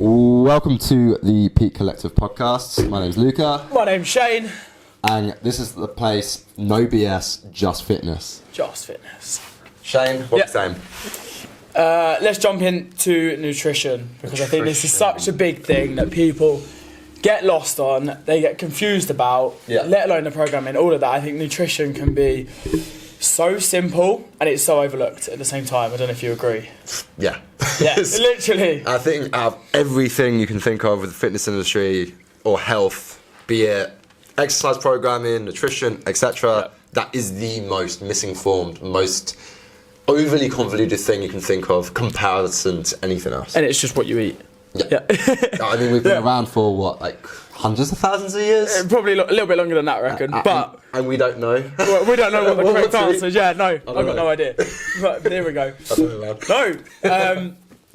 Welcome to the Peak Collective podcast. My name's Luca. My name's Shane. And this is the place, no BS, just fitness. Just fitness. Shane, what's your name? Let's jump into nutrition, because I think this is such a big thing that people get lost on, they get confused about, let alone the programming, all of that. I think nutrition can be so simple and it's so overlooked at the same time. I don't know if you agree. Yeah. Yeah, literally. I think out of everything you can think of with the fitness industry or health, be it exercise programming, nutrition, etc., that is the most misinformed, most overly convoluted thing you can think of comparison to anything else. And it's just what you eat. Yeah. I mean, we've been around for what, like hundreds of thousands of years? Probably a little bit longer than that, I reckon. But and we don't know. Well, we don't know what the correct answer is. Yeah, no, I've got no idea. But there we go. No.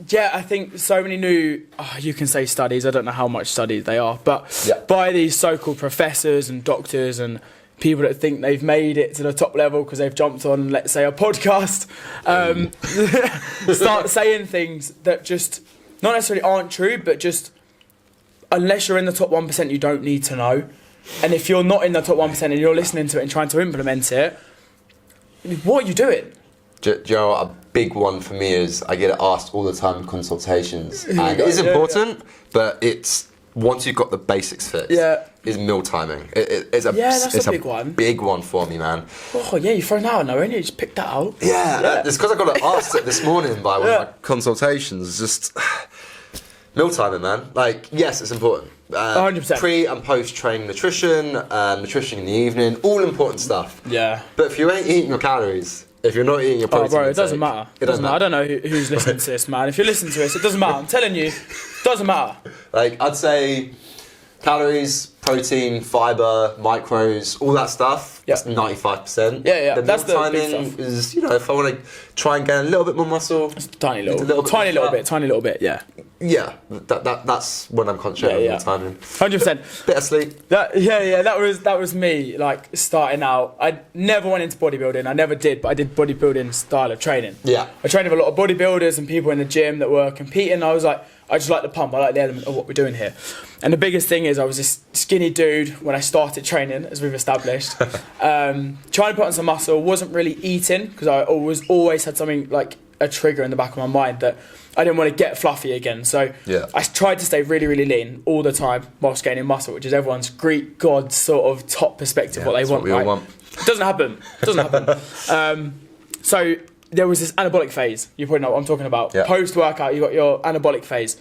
Yeah, I think so many new, you can say studies, I don't know how much studies they are, but by these so-called professors and doctors and people that think they've made it to the top level because they've jumped on, let's say, a podcast, start saying things that just not necessarily aren't true, but just unless you're in the top 1%, you don't need to know. And if you're not in the top 1% and you're listening to it and trying to implement it, what are you doing? Do you know what a big one for me is? I get it asked all the time in consultations, and it is important, but it's once you've got the basics fixed. Is meal timing. It's a big one. Big one for me, man. Oh yeah, you've thrown that out now, and you just picked that out. It's because I got it asked it this morning by one of my consultations. Just meal timing, man. Like, yes, it's important. 100%. Pre and post training nutrition, nutrition in the evening, all important stuff. Yeah. But if you ain't eating your calories, if you're not eating your protein, bro, it doesn't matter. It doesn't matter. I don't know who's listening to this, man. If you're listening to this, it doesn't matter. I'm telling you, it doesn't matter. Like, I'd say calories, protein, fibre, micros, all that stuff. That's 95%. Yeah. The that's meal the big timing stuff. is, if I want to try and gain a little bit more muscle, tiny little bit. Yeah. Yeah, that's when I'm concentrating on timing. 100%. Bit of sleep. That was me. Like, starting out, I never went into bodybuilding. I never did, but I did bodybuilding style of training. Yeah. I trained with a lot of bodybuilders and people in the gym that were competing. I was like, I just like the pump. I like the element of what we're doing here. And the biggest thing is I was this skinny dude when I started training, as we've established. Trying to put on some muscle, wasn't really eating because I always had something like a trigger in the back of my mind that I didn't want to get fluffy again. So I tried to stay really, really lean all the time whilst gaining muscle, which is everyone's Greek god sort of top perspective, what they want. What we all want. It doesn't happen. So there was this anabolic phase. You probably know what I'm talking about. Post-workout, you got your anabolic phase,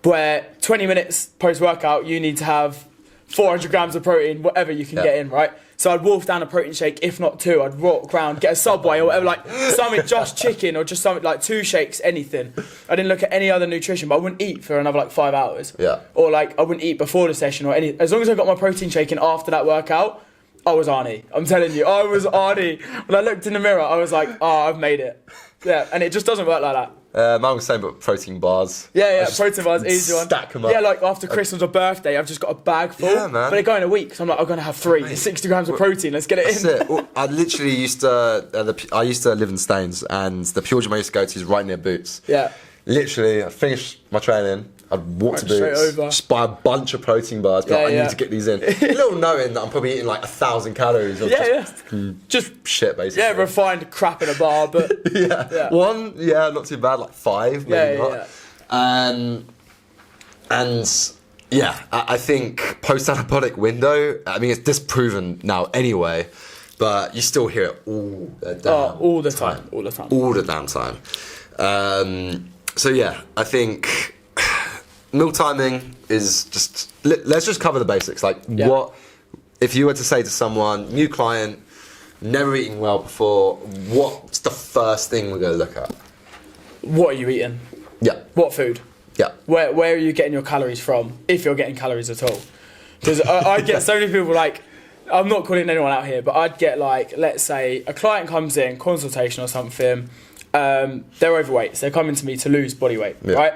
where 20 minutes post-workout, you need to have 400 grams of protein, whatever you can get in, right? So I'd wolf down a protein shake, if not two. I'd walk around, get a Subway or whatever, like something, just chicken or just something like 2 shakes, anything. I didn't look at any other nutrition, but I wouldn't eat for another 5 hours. Yeah. Or I wouldn't eat before the session or any. As long as I got my protein shake in after that workout, I was Arnie. I'm telling you, I was Arnie. When I looked in the mirror, I was like, I've made it. Yeah, and it just doesn't work like that. Mine was saying about protein bars. Protein bars, easy one. Stack them up. Yeah, like after Christmas or birthday, I've just got a bag full. Yeah, man. But they go in a week, so I'm like, I'm going to have 3. 60 grams of protein, let's get it in. That's it. Well, I literally used to live in Staines, and the Pure Gym I used to go to is right near Boots. Yeah. Literally, I'd finish my training, I'd walk to Boots, just buy a bunch of protein bars, but I need to get these in. A little knowing that I'm probably eating like 1,000 calories of just shit, basically. Yeah, refined crap in a bar, but... One, not too bad, like 5, maybe not. I think post-anabolic window, I mean, it's disproven now anyway, but you still hear it all the damn time. I think meal timing is just, let's just cover the basics. What, if you were to say to someone, new client, never eaten well before, what's the first thing we're going to look at? What are you eating? Yeah. What food? Yeah. Where are you getting your calories from, if you're getting calories at all? Because I get so many people I'm not calling anyone out here, but I'd get let's say a client comes in, consultation or something, they're overweight, so they're coming to me to lose body weight, right?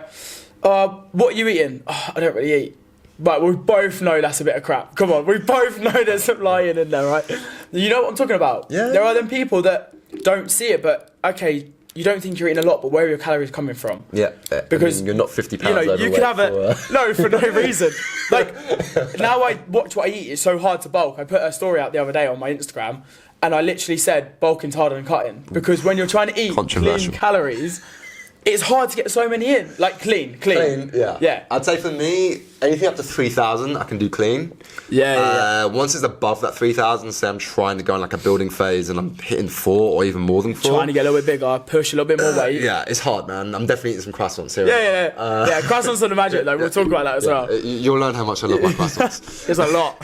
What are you eating? I don't really eat. But we both know that's a bit of crap. Come on, we both know there's some lying in there, right? You know what I'm talking about? Yeah. There are them people that don't see it, but okay, you don't think you're eating a lot, but where are your calories coming from? Yeah, because you're not 50 pounds overweight. You could have no, for no reason. Like, now I watch what I eat. It's so hard to bulk. I put a story out the other day on my Instagram, and I literally said bulking's harder than cutting, because when you're trying to eat clean calories, it's hard to get so many in. Like clean. Yeah. I'd say for me, anything up to 3,000, I can do clean. Yeah. Once it's above that 3,000, say I'm trying to go in like a building phase and I'm hitting 4 or even more than 4. Trying to get a little bit bigger, push a little bit more weight. Yeah, it's hard, man. I'm definitely eating some croissants here. Yeah. Croissants are the magic, though. We'll talk about that as well. You'll learn how much I love my croissants. It's a lot.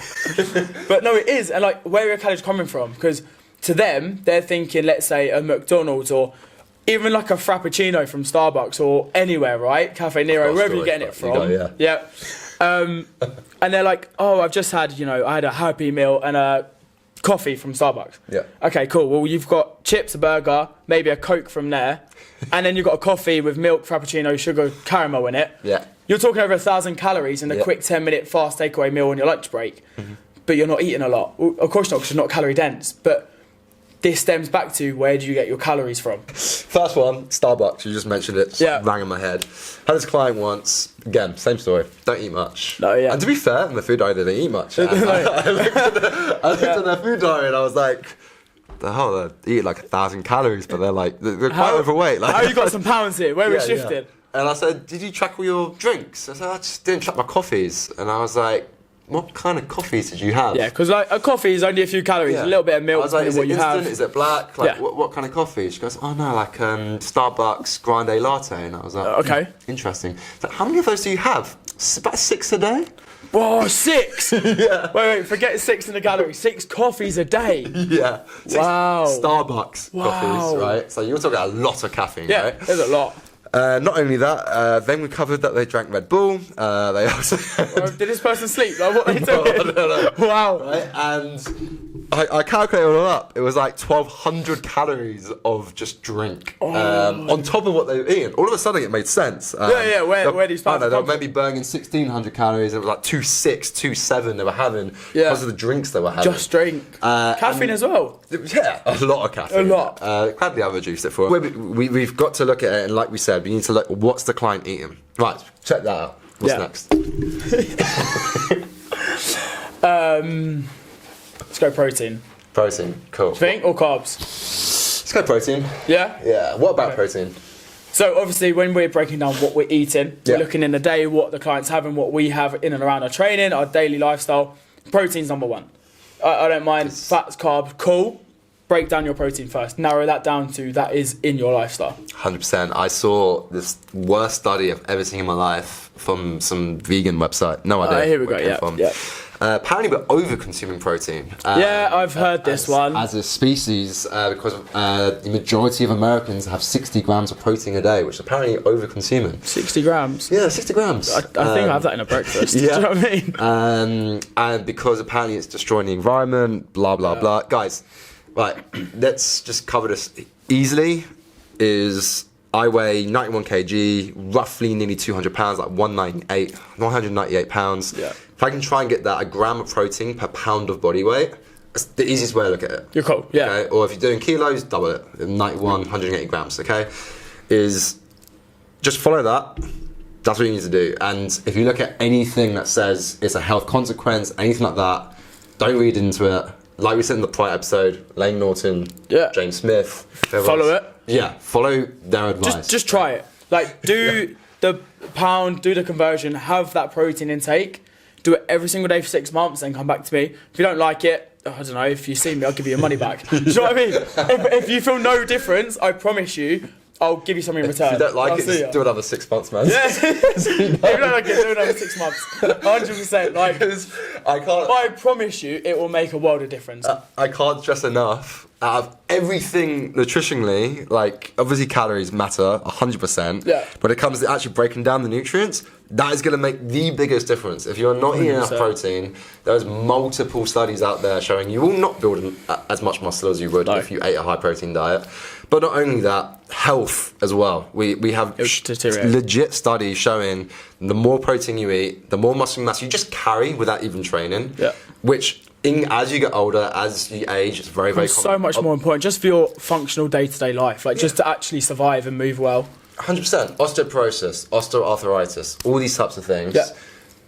But no, it is. And like, where are your calories coming from? Because to them, they're thinking, let's say, a McDonald's or even like a Frappuccino from Starbucks or anywhere, right? Cafe Nero, wherever you're getting it from. Yeah. And they're like, oh, I've just had, I had a Happy Meal and a coffee from Starbucks. Yeah. Okay, cool. Well, you've got chips, a burger, maybe a Coke from there, and then you've got a coffee with milk, Frappuccino, sugar, caramel in it. Yeah. You're talking over 1,000 calories in a quick 10-minute fast takeaway meal on your lunch break, but you're not eating a lot. Well, of course not, because you're not calorie dense, but this stems back to, where do you get your calories from? First one, Starbucks. You just mentioned it. Rang in my head. Had this client once. Again, same story. Don't eat much. No, yeah. And to be fair, in the food diary, they didn't eat much. I looked at their food diary and I was like, the hell, they eat like 1,000 calories, but they're quite overweight. Like, how you got some pounds here? Where we shifted? And I said, did you track all your drinks? I said, I just didn't track my coffees. And I was like, what kind of coffees did you have? Yeah, because like a coffee is only a few calories, a little bit of milk. I was like, is it what you instant? have. Is it black? Like, what kind of coffee? She goes, oh no, like Starbucks grande latte. And I was like, okay, interesting. So how many of those do you have? About 6 a day. Whoa, 6? Yeah. Wait, forget 6 in the calories. 6 coffees a day. Yeah. 6 Starbucks coffees, right? So you're talking a lot of caffeine, right? Yeah, there's a lot. Not only that, then we covered that they drank Red Bull. They also did this person sleep? Like, what are they doing? No. Wow. Right? And I calculated it all up. It was like 1,200 calories of just drink on top of what they were eating. All of a sudden, it made sense. Where these I don't know, they were maybe burning 1,600 calories. It was like 2,600, 2,700 they were having because of the drinks they were having. Just drink. Caffeine as well. Yeah, a lot of caffeine. A lot. Gladly I've reduced it for. We've got to look at it, and like we said, we need to look. What's the client eating? Right, check that out. What's next? Let's go protein. Protein, cool. Think or carbs? Let's go protein. Yeah? Yeah. What about protein? So obviously when we're breaking down what we're eating, we're looking in the day, what the client's having, what we have in and around our training, our daily lifestyle. Protein's number one. I don't mind fats, carbs, cool. Break down your protein first. Narrow that down to that is in your lifestyle. 100%. I saw this worst study I've ever seen in my life from some vegan website. No idea. Here we go. Yeah. Apparently we're over-consuming protein. I've heard this one. As a species, because the majority of Americans have 60 grams of protein a day, which is apparently over-consuming. 60 grams? Yeah, 60 grams. I think I have that in a breakfast. Do you know what I mean? And because apparently it's destroying the environment, blah, blah, blah. Guys, right, let's just cover this easily. I weigh 91 kg, roughly nearly 200 pounds, like 198 pounds. Yeah. If I can try and get that, a gram of protein per pound of body weight, that's the easiest way to look at it. You're cool, yeah. Okay? Or if you're doing kilos, double it, 91, 180 grams, okay? Is just follow that. That's what you need to do. And if you look at anything that says it's a health consequence, anything like that, don't read into it. Like we said in the prior episode, Lane Norton, James Smith. Follow it. Yeah, follow their advice. Just try it. Like, do the pound, do the conversion, have that protein intake, do it every single day for 6 months, and come back to me. If you don't like it, I don't know, if you see me, I'll give you your money back. Do you know what I mean? If you feel no difference, I promise you, I'll give you something in return. If you don't like it, just do another 6 months, man. Yeah. If you don't like it, do another 6 months. 100%. Like, I promise you, it will make a world of difference. I can't stress enough. Out of everything nutritionally, like obviously calories matter 100%. Yeah. But it comes to actually breaking down the nutrients, that is going to make the biggest difference. If you're not eating enough protein, there's multiple studies out there showing you will not build as much muscle as you would if you ate a high protein diet. But not only that, health as well. We have legit studies showing the more protein you eat, the more muscle mass you just carry without even training, which as you get older, as you age, it's very, very so much more important just for your functional day-to-day life, like just to actually survive and move well. 100%. Osteoporosis, osteoarthritis, all these types of things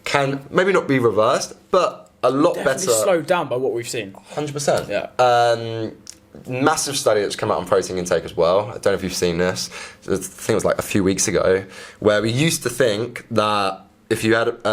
can maybe not be reversed, but a lot Definitely better. slowed down by what we've seen. 100%. Yeah. Massive study that's come out on protein intake as well. I don't know if you've seen this. I think it was like a few weeks ago, where we used to think that if you had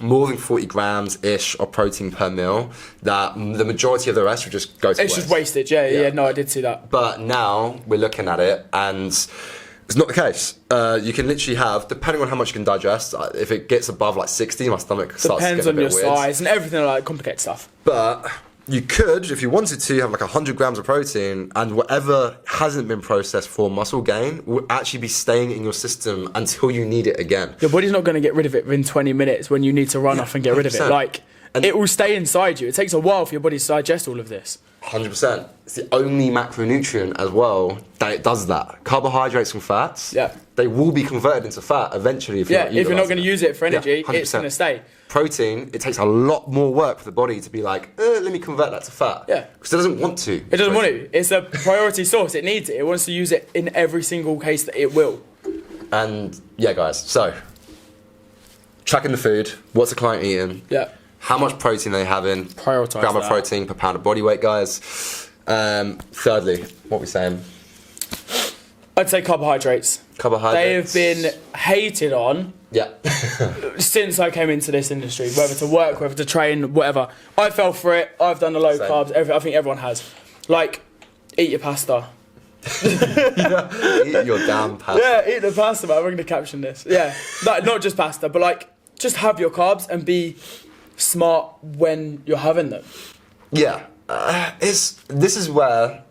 more than 40 grams-ish of protein per meal, that the majority of the rest would just go to waste. It's just wasted, yeah, no, I did see that. But now we're looking at it, and it's not the case. You can literally have, depending on how much you can digest, if it gets above like 60, my stomach starts to get a bit weird. Depends on your size and everything, like complicated stuff. But you could, if you wanted to, have like 100 grams of protein, and whatever hasn't been processed for muscle gain will actually be staying in your system until you need it again. Your body's not going to get rid of it within 20 minutes when you need to run off and get rid of it. Like, and it will stay inside you. It takes a while for your body to digest all of this. 100%. It's the only macronutrient as well that it does that. Carbohydrates and fats, they will be converted into fat eventually if you're not going to use it for energy, it's going to stay. Protein, it takes a lot more work for the body to be like, let me convert that to fat. Yeah. Because it doesn't want to. It doesn't want to. It's a priority source. It needs it. It wants to use it in every single case that it will. And yeah, guys, so tracking the food, what's the client eating? Yeah. How much protein they having? Prioritise gram of protein per pound of body weight, guys. Thirdly, what are we saying? I'd say carbohydrates. Carbohydrates. They have been hated on. Yeah. Since I came into this industry, whether to work, whether to train, whatever. I fell for it. I've done the low carbs. I think everyone has. Like, eat your pasta. Eat your damn pasta. Yeah, eat the pasta, man. We're going to caption this. Yeah. Not just pasta, but like, just have your carbs and be smart when you're having them. Yeah. This is where,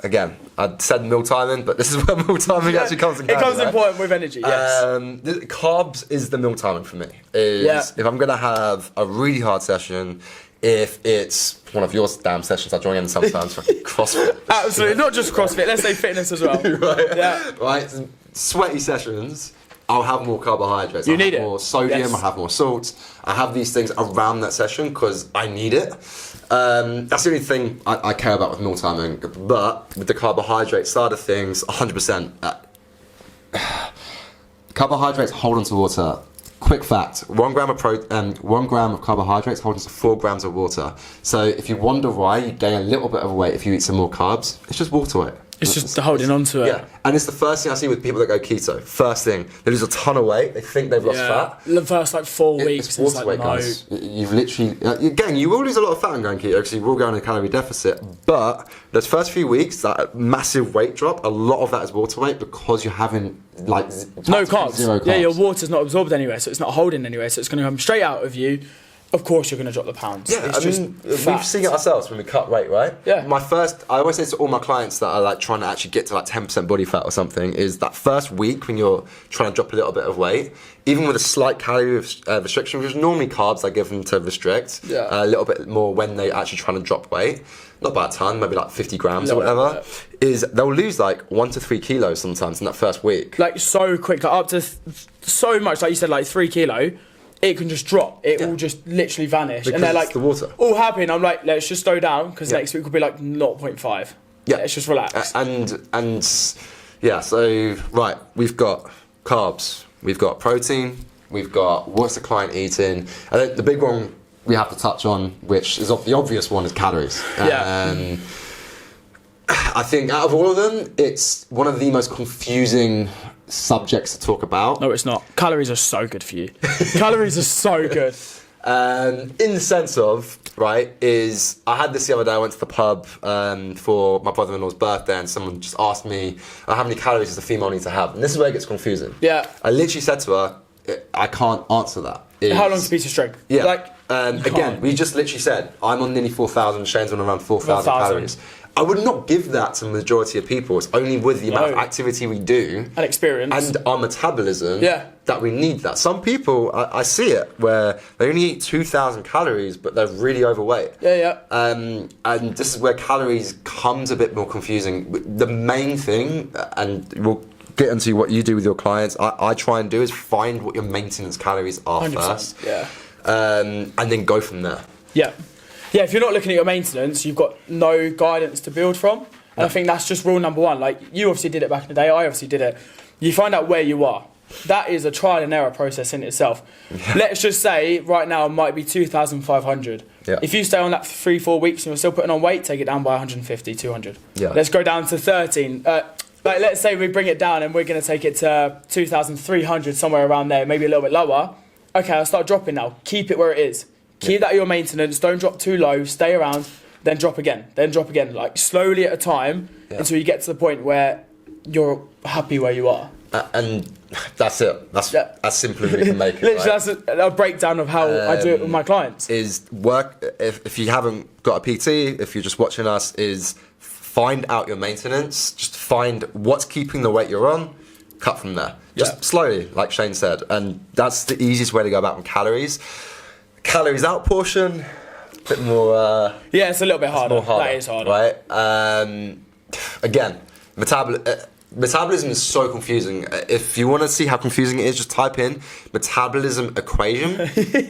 again, I said meal timing, but this is where meal timing actually comes in. It comes important with energy, yes. Carbs is the meal timing for me. If I'm going to have a really hard session, if it's one of your damn sessions I join in sometimes, for CrossFit. Absolutely, not just CrossFit, let's say fitness as well. Right? Yeah. Right, sweaty sessions, I'll have more carbohydrates. You need it. More sodium, I'll have more salt. I have these things around that session because I need it. That's the only thing I care about with meal timing. But with the carbohydrate side of things, 100%. Carbohydrates hold onto water. Quick fact: 1 gram of 1 gram of carbohydrates holds onto 4 grams of water. So if you wonder why you gain a little bit of weight if you eat some more carbs, it's just water weight. It's just holding on to it. Yeah, and it's the first thing I see with people that go keto. First thing, they lose a ton of weight. They think they've lost fat. The first 4 weeks, it's water weight, guys. You've literally, again, you will lose a lot of fat in going keto because you will go in a calorie deficit. But those first few weeks, that massive weight drop, a lot of that is water weight because you're having like no carbs. 0 carbs. Yeah, your water's not absorbed anywhere, so it's not holding anywhere, so it's going to come straight out of you. Of course you're going to drop the pounds. Yeah, I mean, we've seen it ourselves when we cut weight, right? Yeah. I always say to all my clients that are like trying to actually get to like 10% body fat or something, is that first week when you're trying to drop a little bit of weight, even with a slight calorie restriction, which is normally carbs I give them to restrict, a little bit more when they actually trying to drop weight, not by a ton, maybe like 50 grams or whatever, is they'll lose like 1 to 3 kilos sometimes in that first week. Like so quick, like up to so much, like you said, like 3 kilo. It can just drop. It will just literally vanish. Because and they're like, the water. All happy. And I'm like, let's just slow down because next week will be like 0.5. Yeah. Let's just relax. So, right, we've got carbs, we've got protein, we've got what's the client eating. And then the big one we have to touch on, which is the obvious one, is calories. I think out of all of them, it's one of the most confusing subjects to talk about. No, it's not. Calories are so good for you. Calories are so good. In the sense of, right, is I had this the other day. I went to the pub for my brother-in-law's birthday, and someone just asked me, how many calories does a female need to have? And this is where it gets confusing. Yeah. I literally said to her, I can't answer that. How long's a piece of string? Yeah. Like, again, we just literally said, I'm on nearly 4,000, Shane's on around 4,000 calories. I would not give that to the majority of people. It's only with the amount of activity we do and experience and our metabolism that we need that. Some people, I see it where they only eat 2,000 calories, but they're really overweight. And this is where calories comes a bit more confusing. The main thing, and we'll get into what you do with your clients, I try and do is find what your maintenance calories are 100%, first. And then go from there. Yeah. Yeah, if you're not looking at your maintenance, you've got no guidance to build from. And I think that's just rule number one. Like, you obviously did it back in the day, I obviously did it. You find out where you are. That is a trial and error process in itself. Yeah. Let's just say right now it might be 2,500. Yeah. If you stay on that for 3-4 weeks and you're still putting on weight, take it down by 150, 200. Yeah. Let's go down to 13. Like, let's say we bring it down and we're going to take it to 2,300, somewhere around there, maybe a little bit lower. Okay, I'll start dropping now. Keep it where it is. Keep that at your maintenance. Don't drop too low. Stay around. Then drop again. Then drop again. Like, slowly at a time until you get to the point where you're happy where you are. And that's it. That's as simple as we can make it. Literally, right? That's a breakdown of how I do it with my clients. Is work, if you haven't got a PT, if you're just watching us, is find out your maintenance. Just find what's keeping the weight you're on, cut from there. Just slowly, like Shane said. And that's the easiest way to go about with calories. Calories out portion, a bit more... yeah, it's a little bit harder. That is harder. Right? Again, metabolism is so confusing. If you want to see how confusing it is, just type in metabolism equation.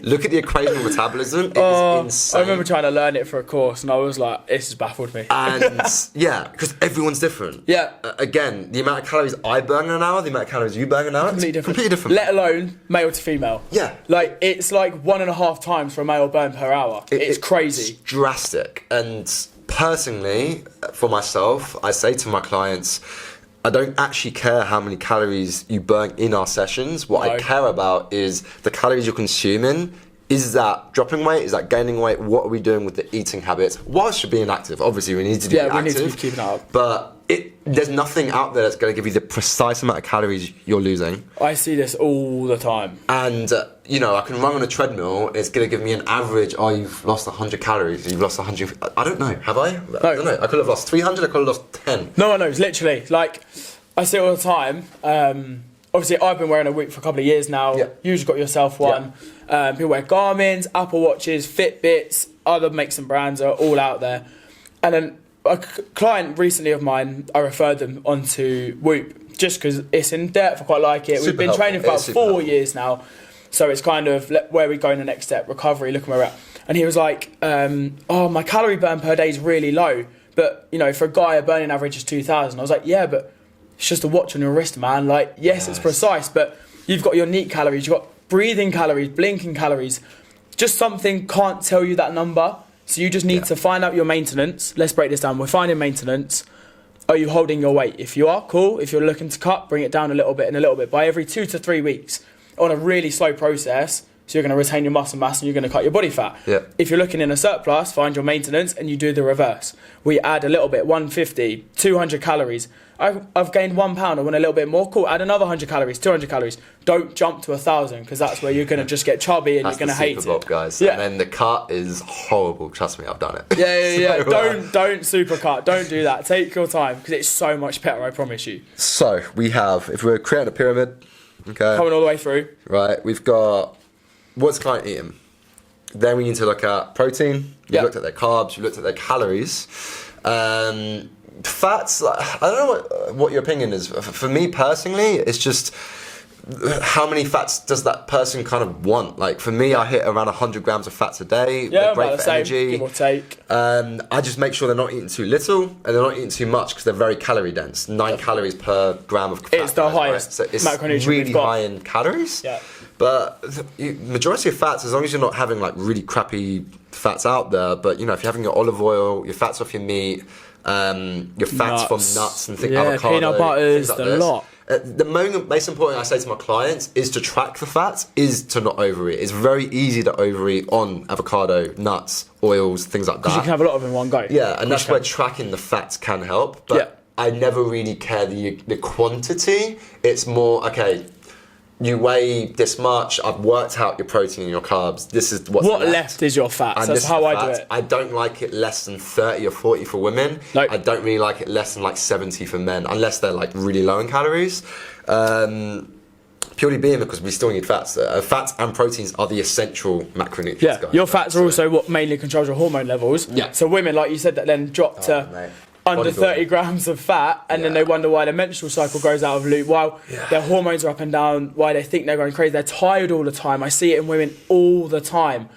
Look at the equation of metabolism. It is insane. I remember trying to learn it for a course and I was like, this has baffled me. And yeah, because everyone's different. Yeah. Again, the amount of calories I burn in an hour, the amount of calories you burn in an hour, completely different. Let alone male to female. Yeah. Like, it's like 1.5 times for a male burn per hour. It's crazy. It's drastic. And personally, for myself, I say to my clients, I don't actually care how many calories you burn in our sessions. What I care about is the calories you're consuming. Is that dropping weight? Is that gaining weight? What are we doing with the eating habits? Whilst you're being active, obviously we need to be active. Yeah, we need to be keeping it up. But there's nothing out there that's going to give you the precise amount of calories you're losing. I see this all the time. And, I can run on a treadmill. It's going to give me an average, you've lost 100 calories. You've lost 100. I don't know. Have I? No. I don't know. I could have lost 300. I could have lost 10. No one knows. Literally. Like, I see it all the time. Obviously, I've been wearing a Whoop for a couple of years now. Yeah. You just got yourself one. Yeah. People wear Garmin's, Apple Watches, Fitbits, other makes and brands are all out there. And then a client recently of mine, I referred them onto Whoop just because it's in depth. I quite like it. We've been training for about 4 years now. So it's kind of where we go in the next step, recovery, looking where we're at. And he was like, my calorie burn per day is really low. But, for a guy, a burning average is 2,000. I was like, yeah, but it's just a watch on your wrist, man. Like, yes, it's precise, but you've got your neat calories, you've got breathing calories, blinking calories. Just something can't tell you that number. So you just need to find out your maintenance. Let's break this down. We're finding maintenance. Are you holding your weight? If you are, cool. If you're looking to cut, bring it down a little bit and a little bit by every 2 to 3 weeks on a really slow process. So you're going to retain your muscle mass and you're going to cut your body fat. Yeah. If you're looking in a surplus, find your maintenance and you do the reverse. We add a little bit, 150, 200 calories. I've gained 1 pound, I want a little bit more, cool, add another 100 calories, 200 calories. Don't jump to 1,000 because that's where you're going to just get chubby and you're going to hate it. Guys. Yeah. And then the cut is horrible, trust me, I've done it. Yeah. Don't super cut, don't do that. Take your time because it's so much better, I promise you. So we have, if we're creating a pyramid, okay. Coming all the way through. Right, we've got what's the client eating? Then we need to look at protein, you've looked at their carbs, you've looked at their calories. Fats, I don't know what your opinion is. For me personally, it's just how many fats does that person kind of want? Like for me, I hit around 100 grams of fats a day. Yeah, they're great about for energy. Give or take. I just make sure they're not eating too little and they're not eating too much because they're very calorie dense. 9 calories per gram of fat. It's the highest right? So it's macronutrient really high in calories. Yeah. But the majority of fats, as long as you're not having like really crappy fats out there, but if you're having your olive oil, your fats off your meat, your fats from nuts and avocado, peanut butters, like a lot. The most important I say to my clients is to track the fats, is to not overeat. It's very easy to overeat on avocado, nuts, oils, things like that. Because you can have a lot of them in one go. Yeah, and that's where tracking the fats can help. But I never really care the quantity. It's more, okay, you weigh this much, I've worked out your protein and your carbs, this is what's left is your fats, that's how I do it. I don't like it less than 30 or 40 for women. Nope. I don't really like it less than like 70 for men, unless they're like really low in calories. Purely being because we still need fats. Fats and proteins are the essential macronutrients. Yeah, guys, your fats are also what mainly controls your hormone levels. Yeah. So women, like you said, that then drop to under 30 grams of fat, and then they wonder why their menstrual cycle goes out of loop, while their hormones are up and down, why they think they're going crazy. They're tired all the time. I see it in women all the time.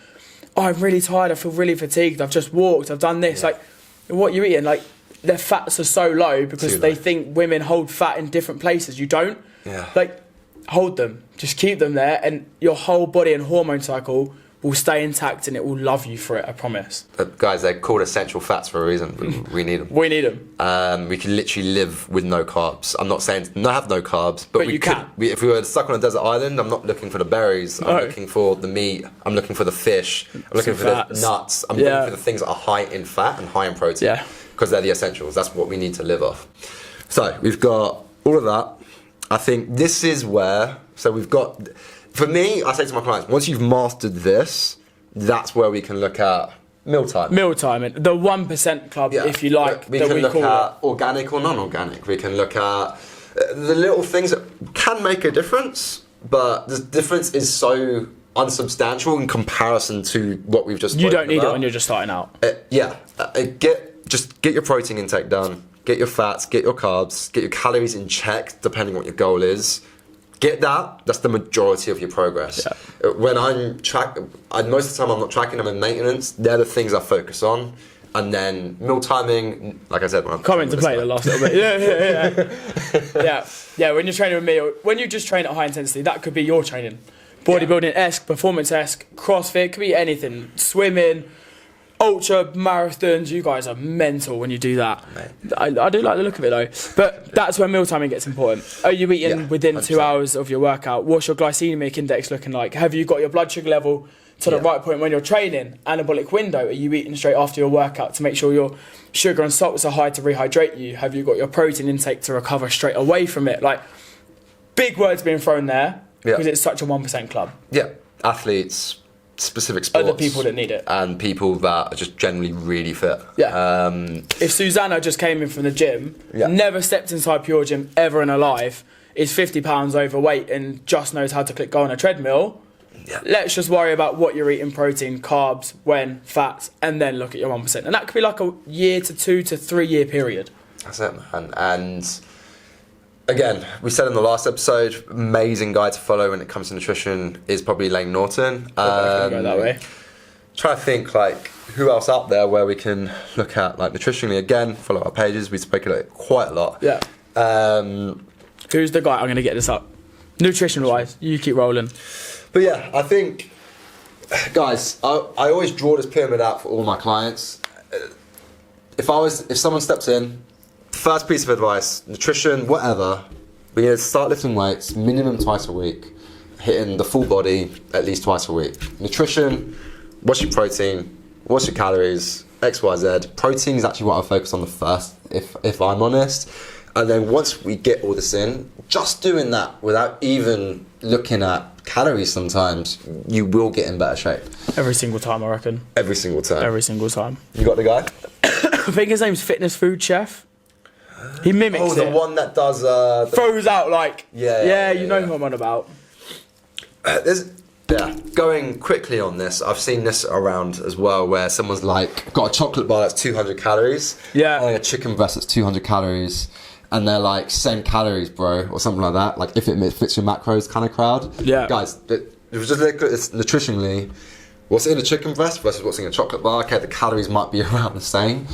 oh, I'm really tired, I feel really fatigued, I've just walked, I've done this. Like, what you're eating, like, their fats are so low because they think women hold fat in different places. You don't. Yeah. Like, hold them. Just keep them there, and your whole body and hormone cycle will stay intact, and it will love you for it, I promise. Guys, they're called essential fats for a reason. We need them. We need them. We can literally live with no carbs. I'm not saying not have no carbs, but we you could. can. If we were stuck on a desert island, I'm not looking for the berries. I'm looking for the meat. I'm looking for the fish. I'm looking for the nuts. I'm looking for the things that are high in fat and high in protein. Yeah. Because they're the essentials. That's what we need to live off. So we've got all of that. I think this is where. So we've got. For me, I say to my clients, once you've mastered this, that's where we can look at mealtime. Mealtime, the 1% club, if you like. We can look at organic or non-organic. We can look at the little things that can make a difference, but the difference is so unsubstantial in comparison to what we've just. You don't need it when you're just starting out. Get your protein intake done. Get your fats. Get your carbs. Get your calories in check, depending on what your goal is. Get that. That's the majority of your progress. Yeah. When I'm most of the time I'm not tracking them in maintenance. They're the things I focus on, and then meal timing. Like I said, when I'm come into play the last little bit. Yeah. When you're training with me, or when you just train at high intensity, that could be your training. Bodybuilding-esque, performance-esque, CrossFit, could be anything. Swimming, ultra marathons. You guys are mental when you do that. I do like the look of it though. But that's where meal timing gets important. Are you eating within 100%. 2 hours of your workout? What's your glycemic index looking like? Have you got your blood sugar level to the right point when you're training? Anabolic window. Are you eating straight after your workout to make sure your sugar and salts are high to rehydrate you? Have you got your protein intake to recover straight away from it? Like, big words being thrown there because it's such a 1% club. Yeah, athletes, specific sports. Other people that need it. And people that are just generally really fit. Yeah. If Susanna just came in from the gym, never stepped inside Pure Gym ever in her life, is 50 pounds overweight and just knows how to click go on a treadmill, let's just worry about what you're eating: protein, carbs, when, fats, and then look at your 1%. And that could be like a year to 2 to 3 year period. That's it, man. And again, we said in the last episode, amazing guy to follow when it comes to nutrition is probably Lane Norton. Go that way. Try to think like who else out there where we can look at like nutritionally. Again, follow our pages. We speculate quite a lot. Yeah. Who's the guy? I'm going to get this up. Nutrition wise, you keep rolling. But yeah, I think, guys, I always draw this pyramid out for all my clients. If someone steps in. First piece of advice, nutrition, whatever, we need to start lifting weights minimum twice a week, hitting the full body at least twice a week. Nutrition, what's your protein, what's your calories, X, Y, Z. Protein is actually what I focus on the first, if I'm honest. And then once we get all this in, just doing that without even looking at calories sometimes, you will get in better shape. Every single time, I reckon. Every single time. Every single time. You got the guy? I think his name's Fitness Food Chef. He mimics it. Oh, the one that does... throws out like... Yeah, you know who I'm on about. Going quickly on this, I've seen this around as well, where someone's like, got a chocolate bar that's 200 calories. Yeah. And a chicken breast that's 200 calories. And they're like, same calories, bro, or something like that. Like, if it fits your macros kind of crowd. Yeah. Guys, it was just it's nutritionally, what's in a chicken breast versus what's in a chocolate bar. Okay, the calories might be around the same.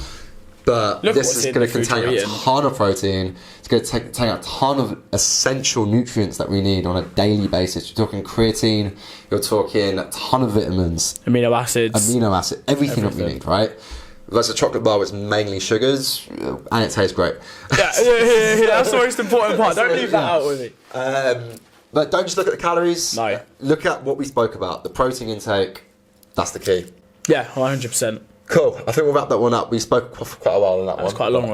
But this is going to contain a ton of protein. It's going to contain a ton of essential nutrients that we need on a daily basis. You're talking creatine, you're talking a ton of vitamins. Amino acids. Everything that we need, right? That's a chocolate bar with mainly sugars, and it tastes great. Yeah, that's the most important part. Don't leave that out with me. But don't just look at the calories. No. Look at what we spoke about, the protein intake. That's the key. Yeah, 100%. Cool. I think we'll wrap that one up. We spoke for quite a while on that one. That's quite a long one.